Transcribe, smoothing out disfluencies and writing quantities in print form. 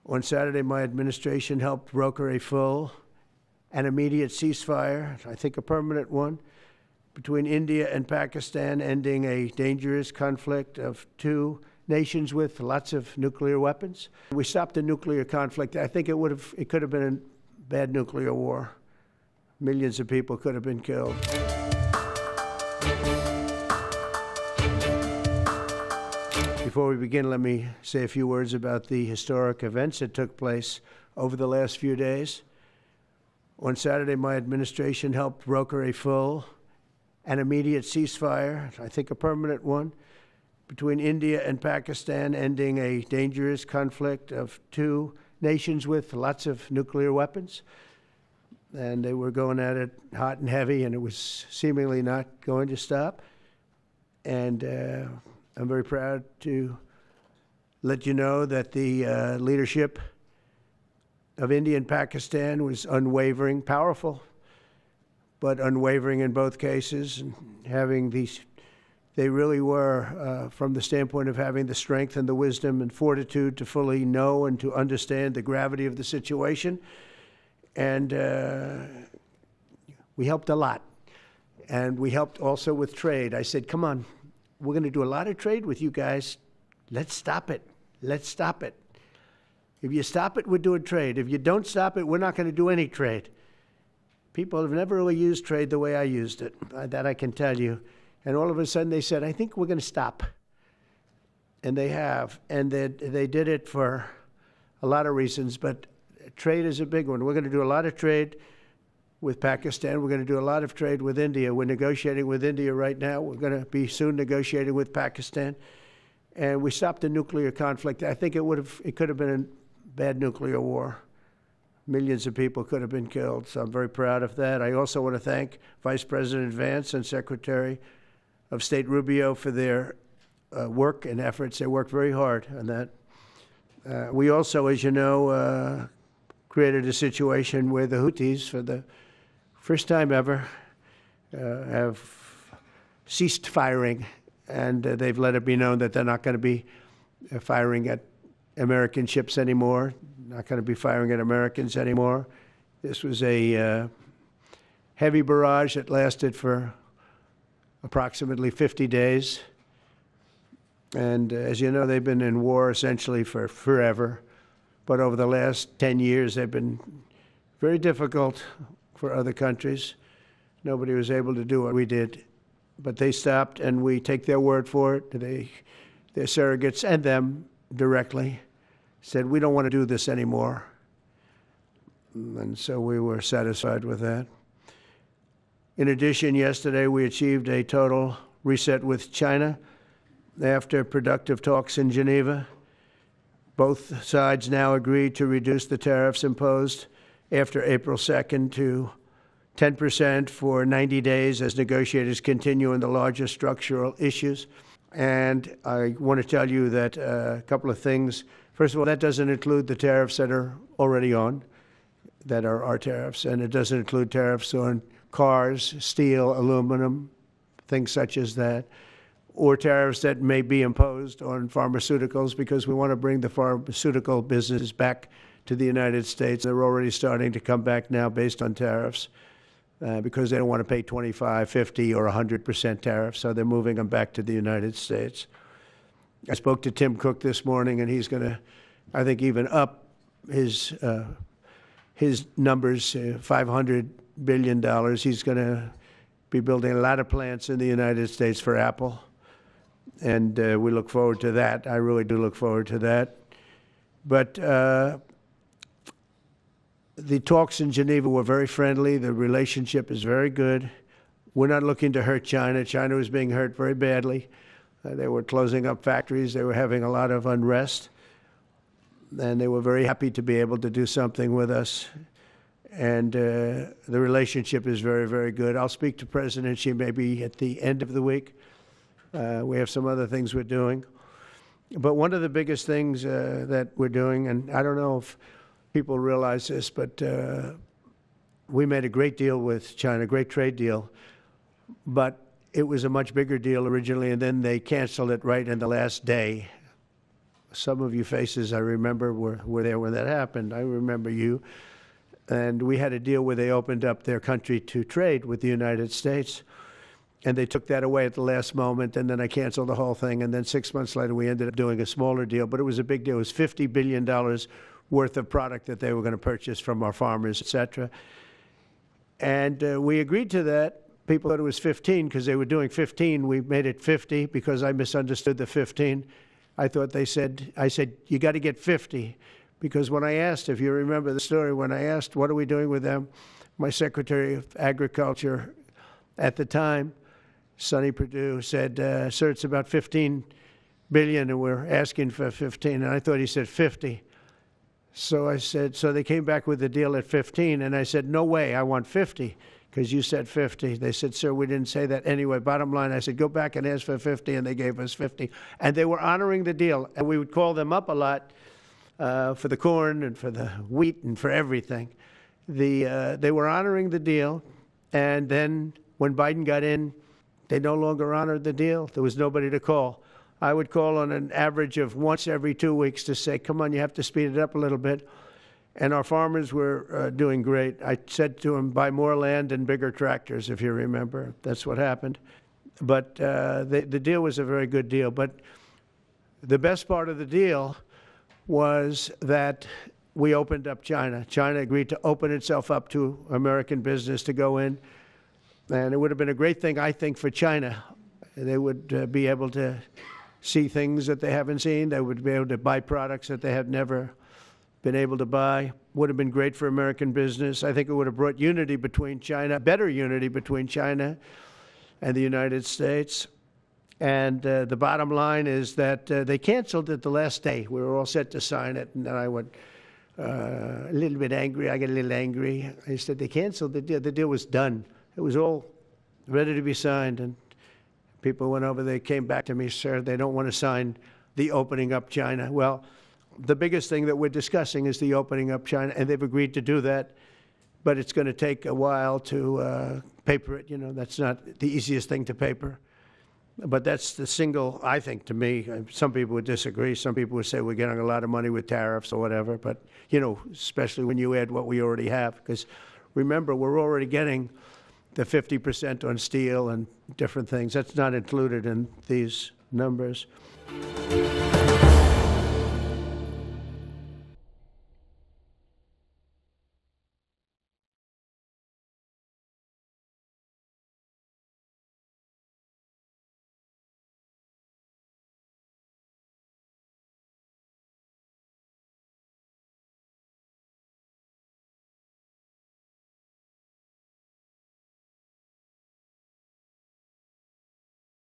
On Saturday, my administration helped broker a full and immediate ceasefire, I think a permanent one, between India and Pakistan, ending a dangerous conflict of two nations with lots of nuclear weapons. We stopped the nuclear conflict. I think it could have been a bad nuclear war. Millions of people could have been killed. Before we begin, let me say a few words about the historic events that took place over the last few days. On Saturday, my administration helped broker a full and immediate ceasefire, I think a permanent one, between India and Pakistan, ending a dangerous conflict of two nations with lots of nuclear weapons. And they were going at it hot and heavy, and it was seemingly not going to stop. And I'm very proud to let you know that the leadership of India and Pakistan was unwavering, powerful, but unwavering in both cases, and having these, they really were, from the standpoint of having the strength and the wisdom and fortitude to fully know and to understand the gravity of the situation. And we helped a lot. And we helped also with trade. I said, come on, we're going to do a lot of trade with you guys. Let's stop it. Let's stop it. If you stop it, we're doing trade. If you don't stop it, we're not going to do any trade. People have never really used trade the way I used it. That I can tell you. And all of a sudden they said, I think we're going to stop. And they have. And they did it for a lot of reasons, but trade is a big one. We're going to do a lot of trade with Pakistan. We're going to do a lot of trade with India. We're negotiating with India right now. We're going to be soon negotiating with Pakistan. And we stopped the nuclear conflict. I think it could have been a bad nuclear war. Millions of people could have been killed. So I'm very proud of that. I also want to thank Vice President Vance and Secretary of State Rubio for their work and efforts. They worked very hard on that. We also, as you know, created a situation where the Houthis, for the first time ever, have ceased firing, and they've let it be known that they're not going to be firing at American ships anymore, not going to be firing at Americans anymore. This was a heavy barrage that lasted for approximately 50 days. And as you know, they've been in war essentially for forever. But over the last 10 years, they've been very difficult for other countries. Nobody was able to do what we did. But they stopped, and we take their word for it. Their surrogates and them directly said, we don't want to do this anymore. And so we were satisfied with that. In addition, yesterday we achieved a total reset with China after productive talks in Geneva. Both sides now agreed to reduce the tariffs imposed after April 2nd to 10% for 90 days as negotiators continue on the larger structural issues. And I want to tell you that a couple of things. First of all, that doesn't include the tariffs that are already on, that are our tariffs, and it doesn't include tariffs on cars, steel, aluminum, things such as that, or tariffs that may be imposed on pharmaceuticals, because we want to bring the pharmaceutical business back to the United States. They're already starting to come back now based on tariffs because they don't want to pay 25, 50, or 100% tariffs, so they're moving them back to the United States. I spoke to Tim Cook this morning, and he's going to, I think, even up his numbers, $500 billion. He's going to be building a lot of plants in the United States for Apple. And we look forward to that. I really do look forward to that. But the talks in Geneva were very friendly. The relationship is very good. We're not looking to hurt China. China was being hurt very badly. They were closing up factories. They were having a lot of unrest. And they were very happy to be able to do something with us. And the relationship is very, very good. I'll speak to President Xi maybe at the end of the week. We have some other things we're doing. But one of the biggest things that we're doing, and I don't know if people realize this, but we made a great deal with China, a great trade deal. But it was a much bigger deal originally, and then they canceled it right in the last day. Some of you faces I remember were there when that happened. I remember you. And we had a deal where they opened up their country to trade with the United States. And they took that away at the last moment, and then I canceled the whole thing. And then 6 months later, we ended up doing a smaller deal. But it was a big deal. It was $50 billion worth of product that they were going to purchase from our farmers, et cetera. And we agreed to that. People thought it was 15 because they were doing 15. We made it 50 because I misunderstood the 15. I said, you got to get 50. Because when I asked, if you remember the story, when I asked, what are we doing with them? My Secretary of Agriculture at the time, Sonny Perdue, said, sir, it's about 15 billion and we're asking for 15. And I thought he said 50. So I said, so they came back with the deal at 15. And I said, no way, I want 50 because you said 50. They said, sir, we didn't say that. Anyway, bottom line, I said, go back and ask for 50. And they gave us 50. And they were honoring the deal. And we would call them up a lot for the corn and for the wheat and for everything. They were honoring the deal. And then when Biden got in, they no longer honored the deal. There was nobody to call. I would call on an average of once every 2 weeks to say, come on, you have to speed it up a little bit. And our farmers were doing great. I said to them, buy more land and bigger tractors, if you remember. That's what happened. But the deal was a very good deal. But the best part of the deal was that we opened up China. China agreed to open itself up to American business to go in. And it would have been a great thing, I think, for China. They would be able to see things that they haven't seen. They would be able to buy products that they had never been able to buy. Would have been great for American business. I think it would have brought unity between China, better unity between China and the United States. And the bottom line is that they canceled it the last day. We were all set to sign it, and then I went a little bit angry. I got a little angry. I said, they canceled the deal. The deal was done. It was all ready to be signed, and people went over. They came back to me, sir, they don't want to sign the opening up China. Well, the biggest thing that we're discussing is the opening up China, and they've agreed to do that, but it's going to take a while to paper it. You know, that's not the easiest thing to paper. But that's the single, I think, to me, some people would disagree. Some people would say we're getting a lot of money with tariffs or whatever. But, you know, especially when you add what we already have. Because remember, we're already getting the 50% on steel and different things. That's not included in these numbers.